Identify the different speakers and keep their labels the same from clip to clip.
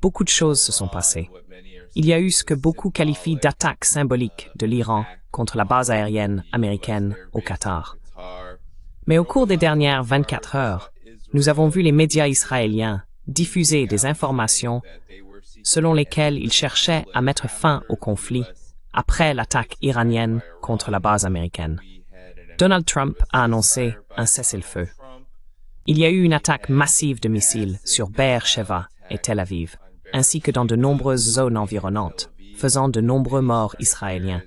Speaker 1: Beaucoup de choses se sont passées. Il y a eu ce que beaucoup qualifient d'attaque symbolique de l'Iran contre la base aérienne américaine au Qatar. Mais au cours des dernières 24 heures, nous avons vu les médias israéliens diffuser des informations selon lesquelles ils cherchaient à mettre fin au conflit après l'attaque iranienne contre la base américaine. Donald Trump a annoncé un cessez-le-feu. Il y a eu une attaque massive de missiles sur Be'er Sheva et Tel Aviv, ainsi que dans de nombreuses zones environnantes, faisant de nombreux morts israéliens.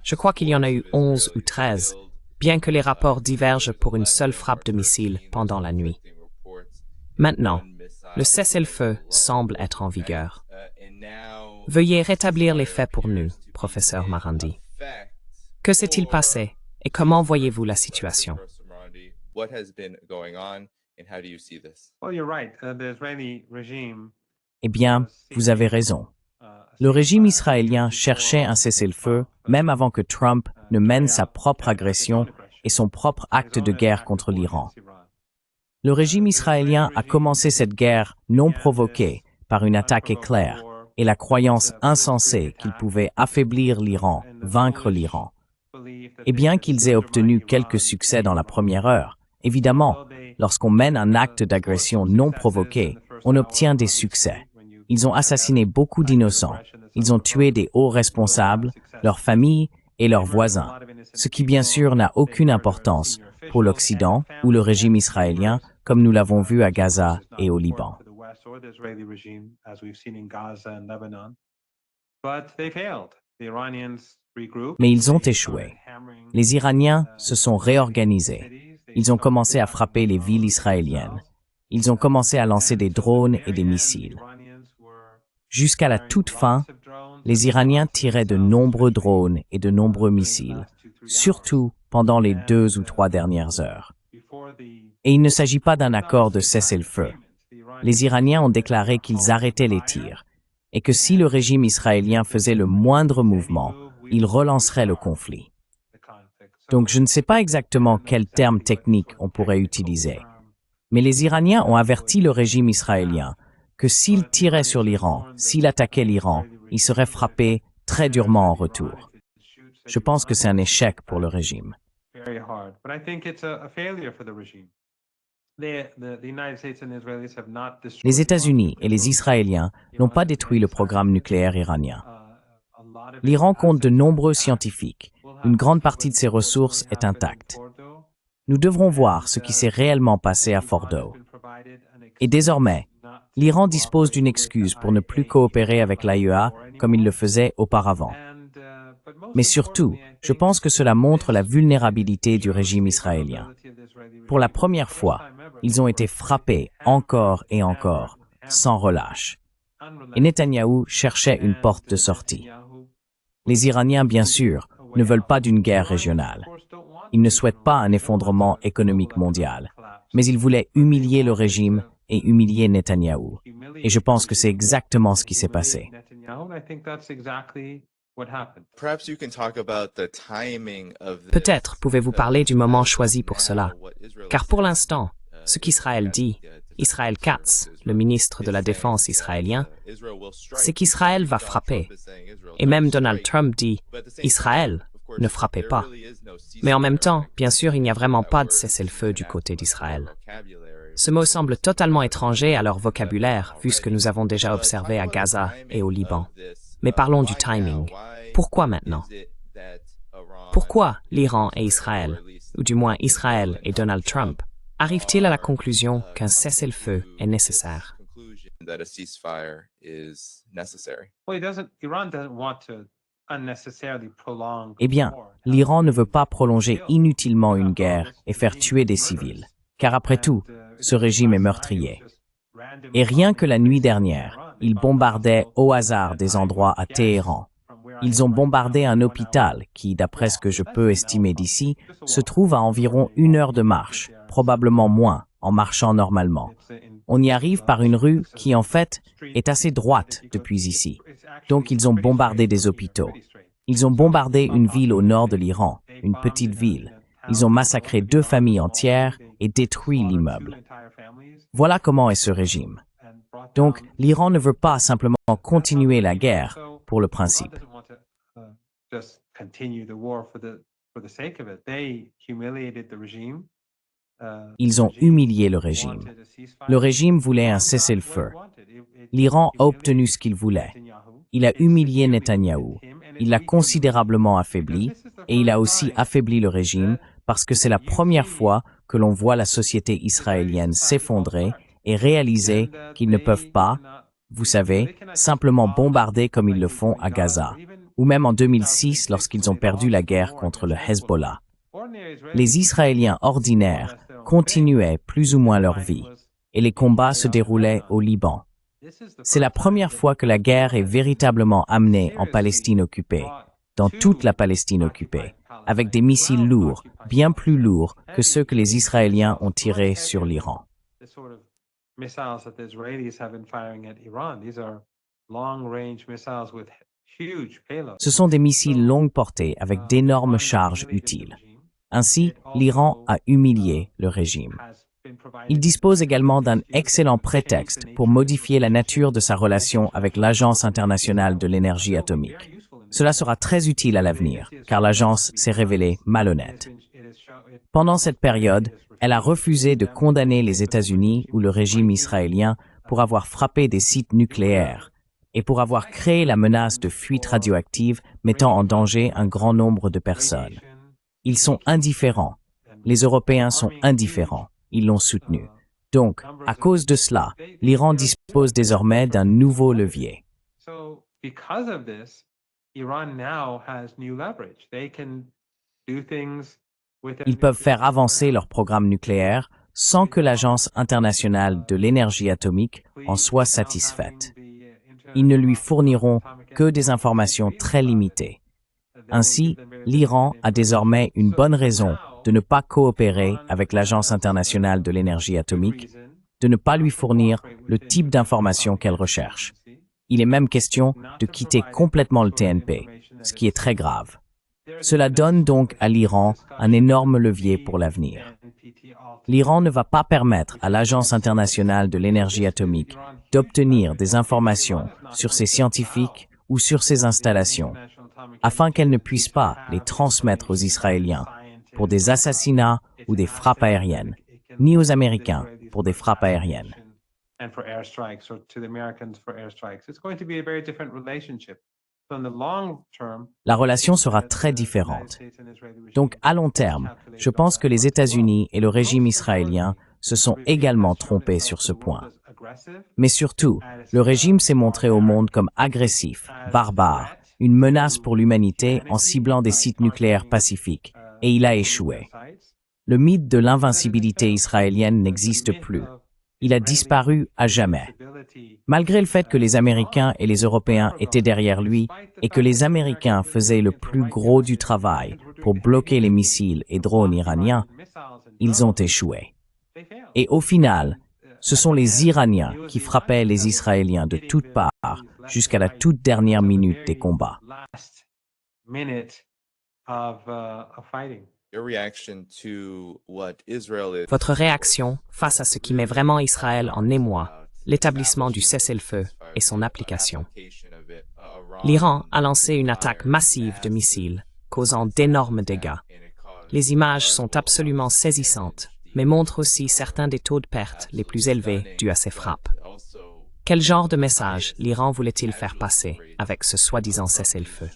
Speaker 1: Je crois qu'il y en a eu 11 ou 13, bien que les rapports divergent pour une seule frappe de missile pendant la nuit. Maintenant, le cessez-le-feu semble être en vigueur. Veuillez rétablir les faits pour nous, professeur Marandi. Que s'est-il passé et comment voyez-vous la situation?
Speaker 2: Eh bien, vous avez raison. Le régime israélien cherchait un cessez-le-feu même avant que Trump ne mène sa propre agression et son propre acte de guerre contre l'Iran. Le régime israélien a commencé cette guerre non provoquée par une attaque éclair et la croyance insensée qu'il pouvait affaiblir l'Iran, vaincre l'Iran. Et bien qu'ils aient obtenu quelques succès dans la première heure, évidemment, lorsqu'on mène un acte d'agression non provoqué, on obtient des succès. Ils ont assassiné beaucoup d'innocents. Ils ont tué des hauts responsables, leurs familles et leurs voisins, ce qui bien sûr n'a aucune importance pour l'Occident ou le régime israélien, comme nous l'avons vu à Gaza et au Liban. Mais ils ont échoué. Les Iraniens se sont réorganisés. Ils ont commencé à frapper les villes israéliennes. Ils ont commencé à lancer des drones et des missiles. Jusqu'à la toute fin, les Iraniens tiraient de nombreux drones et de nombreux missiles, surtout pendant les 2 ou 3 dernières heures. Et il ne s'agit pas d'un accord de cessez-le-feu. Les Iraniens ont déclaré qu'ils arrêtaient les tirs et que si le régime israélien faisait le moindre mouvement, il relancerait le conflit. Donc je ne sais pas exactement quel terme technique on pourrait utiliser, mais les Iraniens ont averti le régime israélien que s'il tirait sur l'Iran, s'il attaquait l'Iran, il serait frappé très durement en retour. Je pense que c'est un échec pour le régime. Les États-Unis et les Israéliens n'ont pas détruit le programme nucléaire iranien. L'Iran compte de nombreux scientifiques. Une grande partie de ses ressources est intacte. Nous devrons voir ce qui s'est réellement passé à Fordow. Et désormais, l'Iran dispose d'une excuse pour ne plus coopérer avec l'AIEA comme il le faisait auparavant. Mais surtout, je pense que cela montre la vulnérabilité du régime israélien. Pour la première fois, ils ont été frappés encore et encore, sans relâche. Et Netanyahou cherchait une porte de sortie. Les Iraniens, bien sûr, ne veulent pas d'une guerre régionale. Ils ne souhaitent pas un effondrement économique mondial, mais ils voulaient humilier le régime et humilier Netanyahou. Et je pense que c'est exactement ce qui s'est passé.
Speaker 1: Peut-être pouvez-vous parler du moment choisi pour cela, car pour l'instant, ce qu'Israël dit, Israël Katz, le ministre de la Défense israélien, c'est qu'Israël va frapper. Et même Donald Trump dit « Israël, ne frappez pas ». Mais en même temps, bien sûr, il n'y a vraiment pas de cessez-le-feu du côté d'Israël. Ce mot semble totalement étranger à leur vocabulaire, vu ce que nous avons déjà observé à Gaza et au Liban. Mais parlons du timing. Pourquoi maintenant? Pourquoi l'Iran et Israël, ou du moins Israël et Donald Trump, arrivent-ils à la conclusion qu'un cessez-le-feu est nécessaire?
Speaker 2: Eh bien, l'Iran ne veut pas prolonger inutilement une guerre et faire tuer des civils, car après tout, ce régime est meurtrier. Et rien que la nuit dernière, ils bombardaient au hasard des endroits à Téhéran. Ils ont bombardé un hôpital qui, d'après ce que je peux estimer d'ici, se trouve à environ 1 heure de marche, probablement moins, en marchant normalement. On y arrive par une rue qui, en fait, est assez droite depuis ici. Donc ils ont bombardé des hôpitaux. Ils ont bombardé une ville au nord de l'Iran, une petite ville. Ils ont massacré 2 familles entières et détruit l'immeuble. Voilà comment est ce régime. Donc, l'Iran ne veut pas simplement continuer la guerre pour le principe. Ils ont humilié le régime. Le régime voulait un cessez-le-feu. L'Iran a obtenu ce qu'il voulait. Il a humilié Netanyahou. Il l'a considérablement affaibli et il a aussi affaibli le régime parce que c'est la première fois que l'on voit la société israélienne s'effondrer et réaliser qu'ils ne peuvent pas, vous savez, simplement bombarder comme ils le font à Gaza, ou même en 2006 lorsqu'ils ont perdu la guerre contre le Hezbollah. Les Israéliens ordinaires continuaient plus ou moins leur vie, et les combats se déroulaient au Liban. C'est la première fois que la guerre est véritablement amenée en Palestine occupée, dans toute la Palestine occupée, avec des missiles lourds, bien plus lourds que ceux que les Israéliens ont tirés sur l'Iran. Ce sont des missiles longue portée avec d'énormes charges utiles. Ainsi, l'Iran a humilié le régime. Il dispose également d'un excellent prétexte pour modifier la nature de sa relation avec l'Agence internationale de l'énergie atomique. Cela sera très utile à l'avenir, car l'agence s'est révélée malhonnête. Pendant cette période, elle a refusé de condamner les États-Unis ou le régime israélien pour avoir frappé des sites nucléaires et pour avoir créé la menace de fuite radioactive mettant en danger un grand nombre de personnes. Ils sont indifférents. Les Européens sont indifférents. Ils l'ont soutenu. Donc, à cause de cela, l'Iran dispose désormais d'un nouveau levier. Ils peuvent faire avancer leur programme nucléaire sans que l'Agence internationale de l'énergie atomique en soit satisfaite. Ils ne lui fourniront que des informations très limitées. Ainsi, l'Iran a désormais une bonne raison de ne pas coopérer avec l'Agence internationale de l'énergie atomique, de ne pas lui fournir le type d'informations qu'elle recherche. Il est même question de quitter complètement le TNP, ce qui est très grave. Cela donne donc à l'Iran un énorme levier pour l'avenir. L'Iran ne va pas permettre à l'Agence internationale de l'énergie atomique d'obtenir des informations sur ses scientifiques ou sur ses installations, afin qu'elle ne puisse pas les transmettre aux Israéliens pour des assassinats ou des frappes aériennes, ni aux Américains pour des frappes aériennes. La relation sera très différente. Donc, à long terme, je pense que les États-Unis et le régime israélien se sont également trompés sur ce point. Mais surtout, le régime s'est montré au monde comme agressif, barbare, une menace pour l'humanité en ciblant des sites nucléaires pacifiques, et il a échoué. Le mythe de l'invincibilité israélienne n'existe plus. Il a disparu à jamais. Malgré le fait que les Américains et les Européens étaient derrière lui et que les Américains faisaient le plus gros du travail pour bloquer les missiles et drones iraniens, ils ont échoué. Et au final, ce sont les Iraniens qui frappaient les Israéliens de toutes parts jusqu'à la toute dernière minute des combats.
Speaker 1: Votre réaction face à ce qui met vraiment Israël en émoi, l'établissement du cessez-le-feu et son application. L'Iran a lancé une attaque massive de missiles, causant d'énormes dégâts. Les images sont absolument saisissantes, mais montrent aussi certains des taux de perte les plus élevés dus à ces frappes. Quel genre de message l'Iran voulait-il faire passer avec ce soi-disant cessez-le-feu?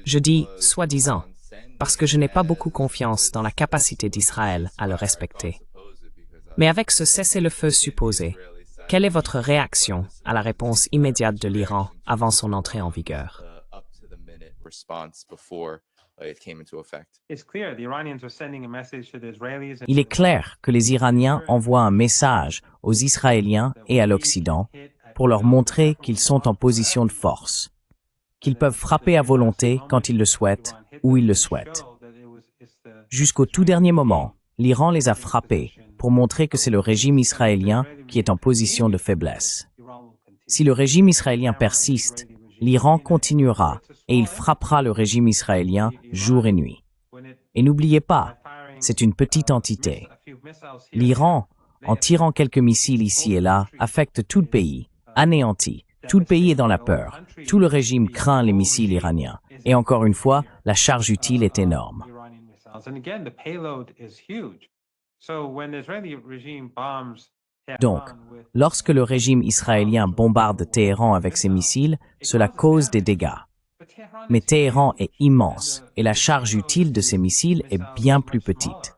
Speaker 1: Je dis « soi-disant » parce que je n'ai pas beaucoup confiance dans la capacité d'Israël à le respecter. Mais avec ce cessez-le-feu supposé, quelle est votre réaction à la réponse immédiate de l'Iran avant son entrée en vigueur?
Speaker 2: Il est clair que les Iraniens envoient un message aux Israéliens et à l'Occident pour leur montrer qu'ils sont en position de force, qu'ils peuvent frapper à volonté quand ils le souhaitent, où ils le souhaitent. Jusqu'au tout dernier moment, l'Iran les a frappés pour montrer que c'est le régime israélien qui est en position de faiblesse. Si le régime israélien persiste, l'Iran continuera et il frappera le régime israélien jour et nuit. Et n'oubliez pas, c'est une petite entité. L'Iran, en tirant quelques missiles ici et là, affecte tout le pays, anéantit. Tout le pays est dans la peur. Tout le régime craint les missiles iraniens. Et encore une fois, la charge utile est énorme. Donc, lorsque le régime israélien bombarde Téhéran avec ses missiles, cela cause des dégâts. Mais Téhéran est immense et la charge utile de ces missiles est bien plus petite.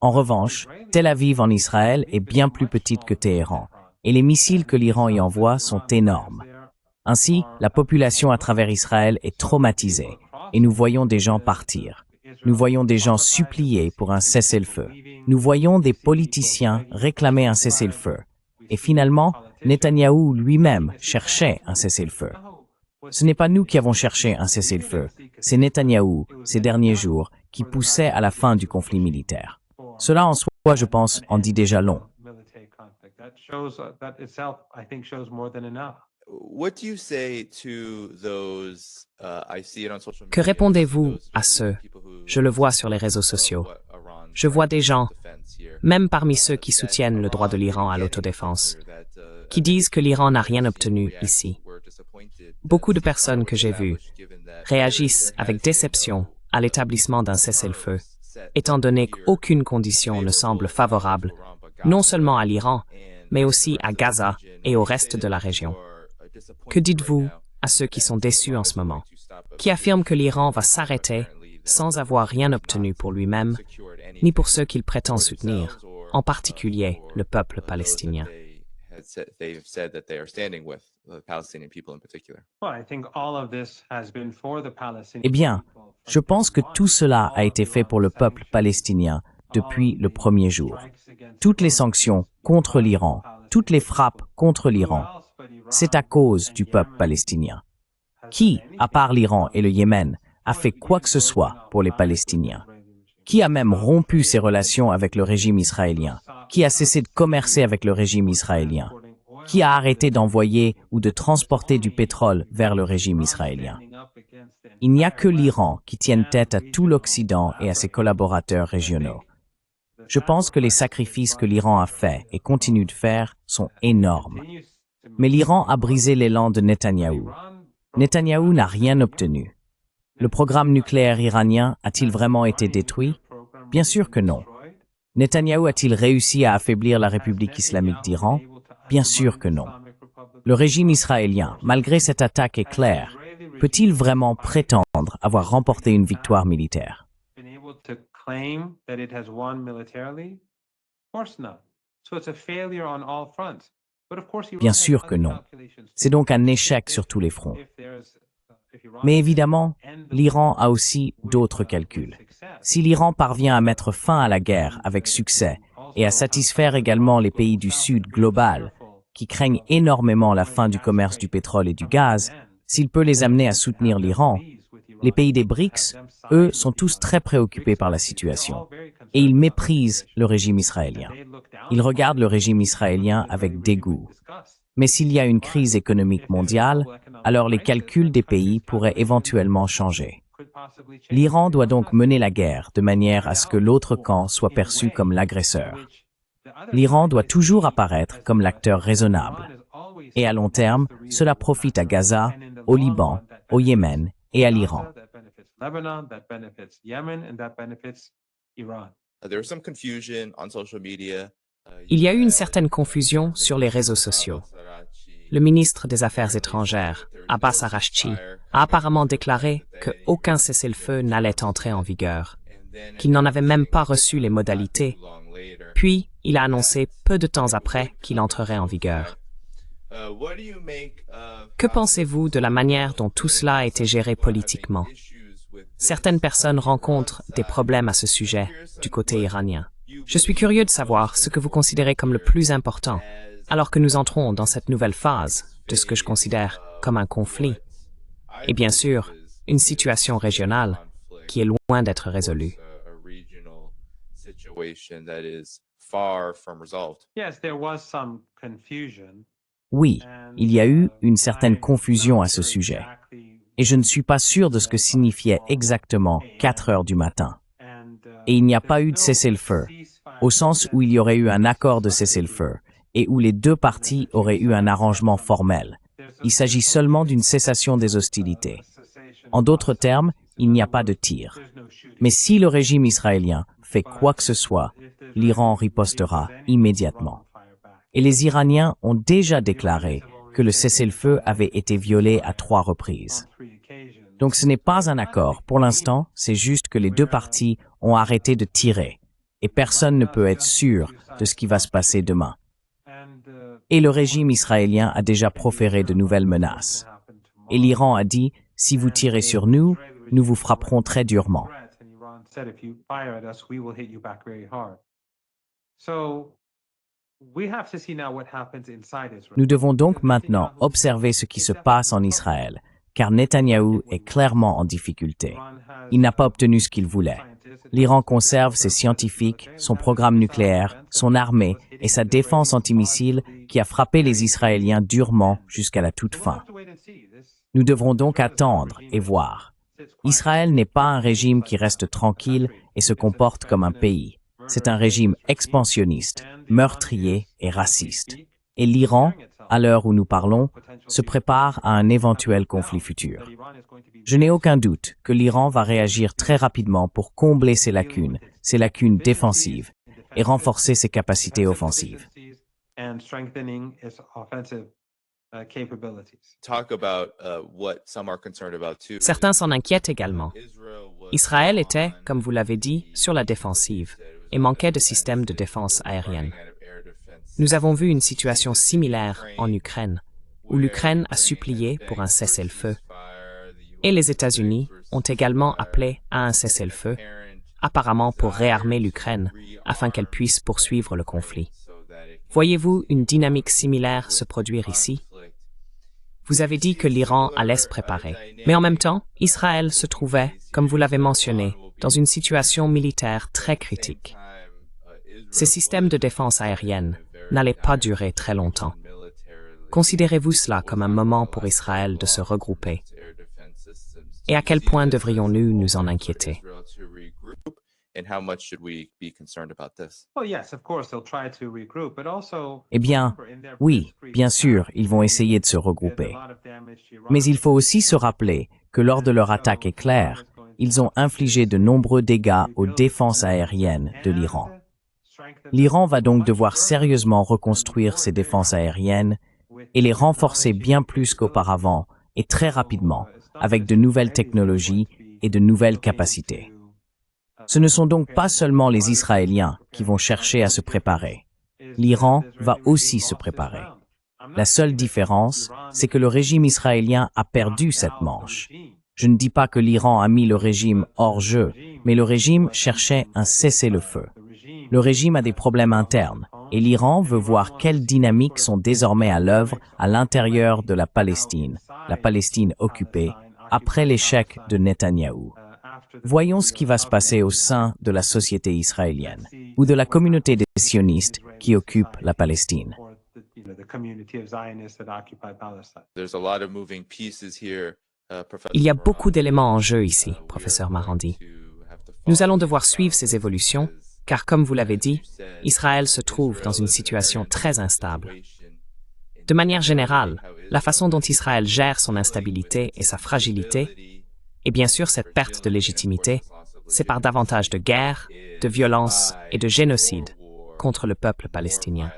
Speaker 2: En revanche, Tel Aviv en Israël est bien plus petite que Téhéran et les missiles que l'Iran y envoie sont énormes. Ainsi, la population à travers Israël est traumatisée et nous voyons des gens partir. Nous voyons des gens supplier pour un cessez-le-feu. Nous voyons des politiciens réclamer un cessez-le-feu. Et finalement, Netanyahou lui-même cherchait un cessez-le-feu. Ce n'est pas nous qui avons cherché un cessez-le-feu, c'est Netanyahou, ces derniers jours, qui poussait à la fin du conflit militaire. Cela en soi, je pense, en dit déjà long.
Speaker 1: Que répondez-vous à ceux, je le vois sur les réseaux sociaux, je vois des gens, même parmi ceux qui soutiennent le droit de l'Iran à l'autodéfense, qui disent que l'Iran n'a rien obtenu ici. Beaucoup de personnes que j'ai vues réagissent avec déception à l'établissement d'un cessez-le-feu, étant donné qu'aucune condition ne semble favorable, non seulement à l'Iran, mais aussi à Gaza et au reste de la région. Que dites-vous à ceux qui sont déçus en ce moment, qui affirment que l'Iran va s'arrêter sans avoir rien obtenu pour lui-même, ni pour ceux qu'il prétend soutenir, en particulier le peuple palestinien?
Speaker 2: Eh bien, je pense que tout cela a été fait pour le peuple palestinien depuis le premier jour. Toutes les sanctions contre l'Iran, toutes les frappes contre l'Iran, c'est à cause du peuple palestinien. Qui, à part l'Iran et le Yémen, a fait quoi que ce soit pour les Palestiniens? Qui a même rompu ses relations avec le régime israélien? Qui a cessé de commercer avec le régime israélien? Qui a arrêté d'envoyer ou de transporter du pétrole vers le régime israélien? Il n'y a que l'Iran qui tienne tête à tout l'Occident et à ses collaborateurs régionaux. Je pense que les sacrifices que l'Iran a faits et continue de faire sont énormes. Mais l'Iran a brisé l'élan de Netanyahou. Netanyahou n'a rien obtenu. Le programme nucléaire iranien a-t-il vraiment été détruit? Bien sûr que non. Netanyahou a-t-il réussi à affaiblir la République islamique d'Iran? Bien sûr que non. Le régime israélien, malgré cette attaque éclair, peut-il vraiment prétendre avoir remporté une victoire militaire? Bien sûr que non. C'est donc un échec sur tous les fronts. Mais évidemment, l'Iran a aussi d'autres calculs. Si l'Iran parvient à mettre fin à la guerre avec succès et à satisfaire également les pays du Sud global, qui craignent énormément la fin du commerce du pétrole et du gaz, s'il peut les amener à soutenir l'Iran, les pays des BRICS, eux, sont tous très préoccupés par la situation. Et ils méprisent le régime israélien. Ils regardent le régime israélien avec dégoût. Mais s'il y a une crise économique mondiale, alors les calculs des pays pourraient éventuellement changer. L'Iran doit donc mener la guerre de manière à ce que l'autre camp soit perçu comme l'agresseur. L'Iran doit toujours apparaître comme l'acteur raisonnable. Et à long terme, cela profite à Gaza, au Liban, au Yémen et à l'Iran.
Speaker 1: Il y a eu une certaine confusion sur les réseaux sociaux. Le ministre des Affaires étrangères, Abbas Araghchi, a apparemment déclaré qu'aucun cessez-le-feu n'allait entrer en vigueur, qu'il n'en avait même pas reçu les modalités, puis il a annoncé peu de temps après qu'il entrerait en vigueur. Que pensez-vous de la manière dont tout cela a été géré politiquement? Certaines personnes rencontrent des problèmes à ce sujet du côté iranien. Je suis curieux de savoir ce que vous considérez comme le plus important, alors que nous entrons dans cette nouvelle phase de ce que je considère comme un conflit, et bien sûr, une situation régionale qui est loin d'être résolue.
Speaker 2: Oui, il y a eu une certaine confusion à ce sujet, et je ne suis pas sûr de ce que signifiait exactement 4 heures du matin. Et il n'y a pas eu de cessez-le-feu, au sens où il y aurait eu un accord de cessez-le-feu et où les deux parties auraient eu un arrangement formel. Il s'agit seulement d'une cessation des hostilités. En d'autres termes, il n'y a pas de tir. Mais si le régime israélien fait quoi que ce soit, l'Iran ripostera immédiatement. Et les Iraniens ont déjà déclaré que le cessez-le-feu avait été violé à 3 reprises. Donc ce n'est pas un accord. Pour l'instant, c'est juste que les deux parties ont arrêté de tirer. Et personne ne peut être sûr de ce qui va se passer demain. Et le régime israélien a déjà proféré de nouvelles menaces. Et l'Iran a dit, si vous tirez sur nous, nous vous frapperons très durement. Nous devons donc maintenant observer ce qui se passe en Israël, car Netanyahou est clairement en difficulté. Il n'a pas obtenu ce qu'il voulait. L'Iran conserve ses scientifiques, son programme nucléaire, son armée et sa défense antimissile qui a frappé les Israéliens durement jusqu'à la toute fin. Nous devrons donc attendre et voir. Israël n'est pas un régime qui reste tranquille et se comporte comme un pays. C'est un régime expansionniste, meurtrier et raciste. Et l'Iran, à l'heure où nous parlons, se prépare à un éventuel conflit futur. Je n'ai aucun doute que l'Iran va réagir très rapidement pour combler ces lacunes défensives, et renforcer ses capacités offensives.
Speaker 1: Certains s'en inquiètent également. Israël était, comme vous l'avez dit, sur la défensive et manquait de systèmes de défense aérienne. Nous avons vu une situation similaire en Ukraine, où l'Ukraine a supplié pour un cessez-le-feu. Et les États-Unis ont également appelé à un cessez-le-feu, apparemment pour réarmer l'Ukraine afin qu'elle puisse poursuivre le conflit. Voyez-vous une dynamique similaire se produire ici? Vous avez dit que l'Iran allait se préparer, mais en même temps, Israël se trouvait, comme vous l'avez mentionné, dans une situation militaire très critique. Ces systèmes de défense aérienne n'allaient pas durer très longtemps. Considérez-vous cela comme un moment pour Israël de se regrouper? Et à quel point devrions-nous nous en inquiéter?
Speaker 2: Eh bien, oui, bien sûr, ils vont essayer de se regrouper. Mais il faut aussi se rappeler que lors de leur attaque éclair, ils ont infligé de nombreux dégâts aux défenses aériennes de l'Iran. L'Iran va donc devoir sérieusement reconstruire ses défenses aériennes et les renforcer bien plus qu'auparavant et très rapidement, avec de nouvelles technologies et de nouvelles capacités. Ce ne sont donc pas seulement les Israéliens qui vont chercher à se préparer. L'Iran va aussi se préparer. La seule différence, c'est que le régime israélien a perdu cette manche. Je ne dis pas que l'Iran a mis le régime hors jeu, mais le régime cherchait un cessez-le-feu. Le régime a des problèmes internes, et l'Iran veut voir quelles dynamiques sont désormais à l'œuvre à l'intérieur de la Palestine occupée, après l'échec de Netanyahou. Voyons ce qui va se passer au sein de la société israélienne, ou de la communauté des sionistes qui occupent la Palestine.
Speaker 1: Il y a beaucoup d'éléments en jeu ici, professeur Marandi. Nous allons devoir suivre ces évolutions, car comme vous l'avez dit, Israël se trouve dans une situation très instable. De manière générale, la façon dont Israël gère son instabilité et sa fragilité, et bien sûr cette perte de légitimité, c'est par davantage de guerre, de violence et de génocide contre le peuple palestinien.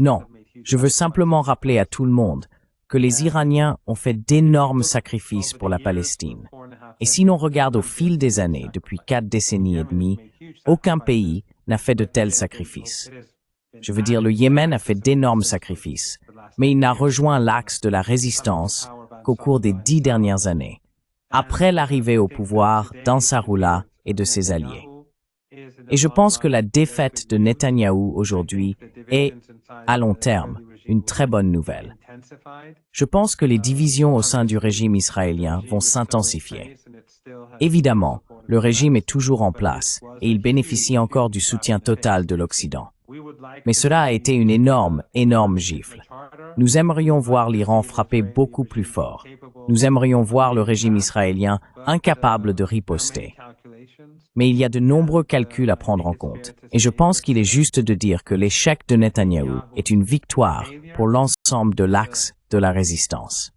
Speaker 2: Non, je veux simplement rappeler à tout le monde que les Iraniens ont fait d'énormes sacrifices pour la Palestine. Et si l'on regarde au fil des années, depuis 4 décennies et demie, aucun pays n'a fait de tels sacrifices. Je veux dire, le Yémen a fait d'énormes sacrifices, mais il n'a rejoint l'axe de la résistance qu'au cours des 10 dernières années, après l'arrivée au pouvoir d'Ansarullah et de ses alliés. Et je pense que la défaite de Netanyahou aujourd'hui est, à long terme, une très bonne nouvelle. Je pense que les divisions au sein du régime israélien vont s'intensifier. Évidemment, le régime est toujours en place et il bénéficie encore du soutien total de l'Occident. Mais cela a été une énorme gifle. Nous aimerions voir l'Iran frapper beaucoup plus fort. Nous aimerions voir le régime israélien incapable de riposter. Mais il y a de nombreux calculs à prendre en compte. Et je pense qu'il est juste de dire que l'échec de Netanyahou est une victoire pour l'ensemble de l'axe de la résistance.